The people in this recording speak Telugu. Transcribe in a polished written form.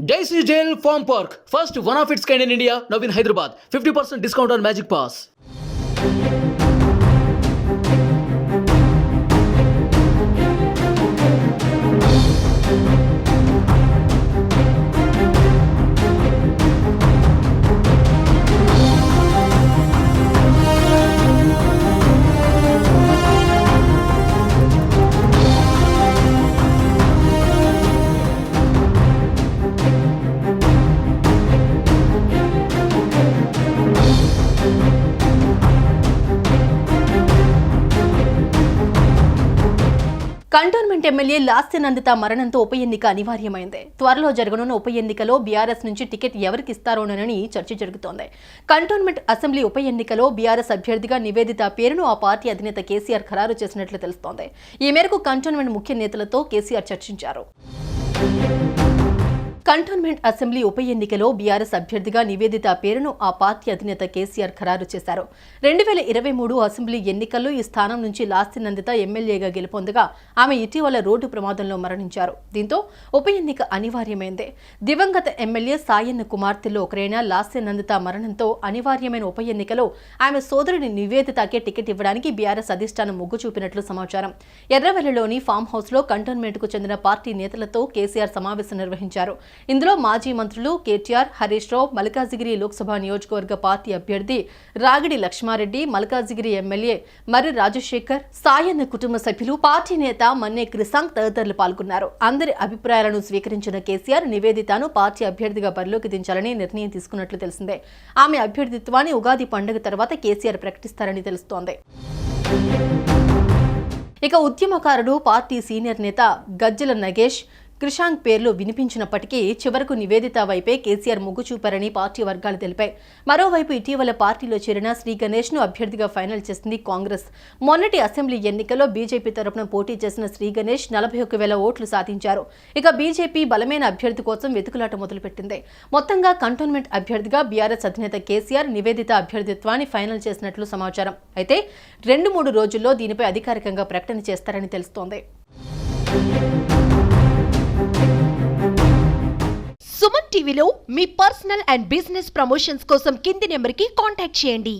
Daisy Jail Farm Park, first one of its kind in India, now in Hyderabad. 50% discount on Magic Pass. Cantonment MLA Lasya Nanditha మరణంతో ఉప ఎన్నిక అనివార్యమైంది. త్వరలో జరగనున్న ఉప ఎన్నికలో బీఆర్ఎస్ నుంచి టికెట్ ఎవరికి ఇస్తారోనని చర్చ జరుగుతోంది. కంటోన్మెంట్ అసెంబ్లీ ఉప ఎన్నికలో బీఆర్ఎస్ అభ్యర్థిగా నివేదిత పేరును ఆ పార్టీ అధినేత కేసీఆర్ ఖరారు చేసినట్లు తెలుస్తోంది. ఈ మేరకు కంటోన్మెంట్ ముఖ్య నేతలతో కేసీఆర్ చర్చించారు. కంటోన్మెంట్ అసెంబ్లీ ఉప ఎన్నికలో బీఆర్ఎస్ అభ్యర్థిగా నివేదిత పేరును ఆ పార్టీ అధినేత కేసీఆర్ ఖరారు చేశారు. 2023 అసెంబ్లీ ఎన్నికల్లో ఈ స్థానం నుంచి లాస్య నందిత ఎమ్మెల్యేగా గెలుపొందగా ఆమె ఇటీవల రోడ్డు ప్రమాదంలో మరణించారు. దీంతో ఉప ఎన్నిక అనివార్యమైంది. దివంగత ఎమ్మెల్యే సాయన్న కుమార్తెల్లో ఒకరైన లాస్య నందిత మరణంతో అనివార్యమైన ఉప ఎన్నికలో ఆమె సోదరుడి నివేదితకే టికెట్ ఇవ్వడానికి బీఆర్ఎస్ అధిష్టానం మొగ్గు చూపినట్లు సమాచారం. ఎర్రవెల్లిలోని ఫామ్ హౌస్ లో కంటోన్మెంట్ కు చెందిన పార్టీ నేతలతో కేసీఆర్ సమావేశం నిర్వహించారు. ఇందులో మాజీ మంత్రులు కేటీఆర్, హరీష్ రావు, మల్కాజిగిరి లోక్సభ నియోజకవర్గ పార్టీ అభ్యర్థి రాగిడి లక్ష్మారెడ్డి, మల్కాజిగిరి ఎమ్మెల్యే మర్రి రాజశేఖర్, సాయన్న కుటుంబ సభ్యులు, పార్టీ నేత మన్నే క్రిసాంగ్ తదితరులు పాల్గొన్నారు. అందరి అభిప్రాయాలను స్వీకరించిన కేసీఆర్ నివేదితను పార్టీ అభ్యర్థిగా బరిలోకి దించాలని నిర్ణయం తీసుకున్నట్లు తెలిసిందే. ఆమె అభ్యర్థిత్వాన్ని ఉగాది పండుగ తర్వాత కేసీఆర్ ప్రకటిస్తారని తెలుస్తోంది. ఇక ఉద్యమకారుడు, పార్టీ సీనియర్ నేత గజ్జల నగేష్, క్రిషాంక్ పేర్లు వినిపించినప్పటికీ చివరకు నివేదిత వైపే కేసీఆర్ మొగ్గు చూపారని పార్టీ వర్గాలు తెలిపాయి. మరోవైపు ఇటీవల పార్టీలో చేరిన శ్రీ గణేష్ ను అభ్యర్థిగా ఫైనల్ చేసింది కాంగ్రెస్. మొన్నటి అసెంబ్లీ ఎన్నికల్లో బీజేపీ తరపున పోటీ చేసిన శ్రీ గణేష్ 41,000 ఓట్లు సాధించారు. ఇక బీజేపీ బలమైన అభ్యర్థి కోసం వెతుకులాట మొదలుపెట్టింది. మొత్తంగా కంటోన్మెంట్ అభ్యర్థిగా బీఆర్ఎస్ అధినేత కేసీఆర్ నివేదిత అభ్యర్థిత్వాన్ని ఫైనల్ చేసినట్లు సమాచారం. అయితే 2-3 రోజుల్లో దీనిపై అధికారికంగా ప్రకటన చేస్తారని తెలుస్తోంది. సుమన్ టీవీలో మీ పర్సనల్ అండ్ బిజినెస్ ప్రమోషన్స్ కోసం కింది నెంబర్కి కాంటాక్ట్ చేయండి.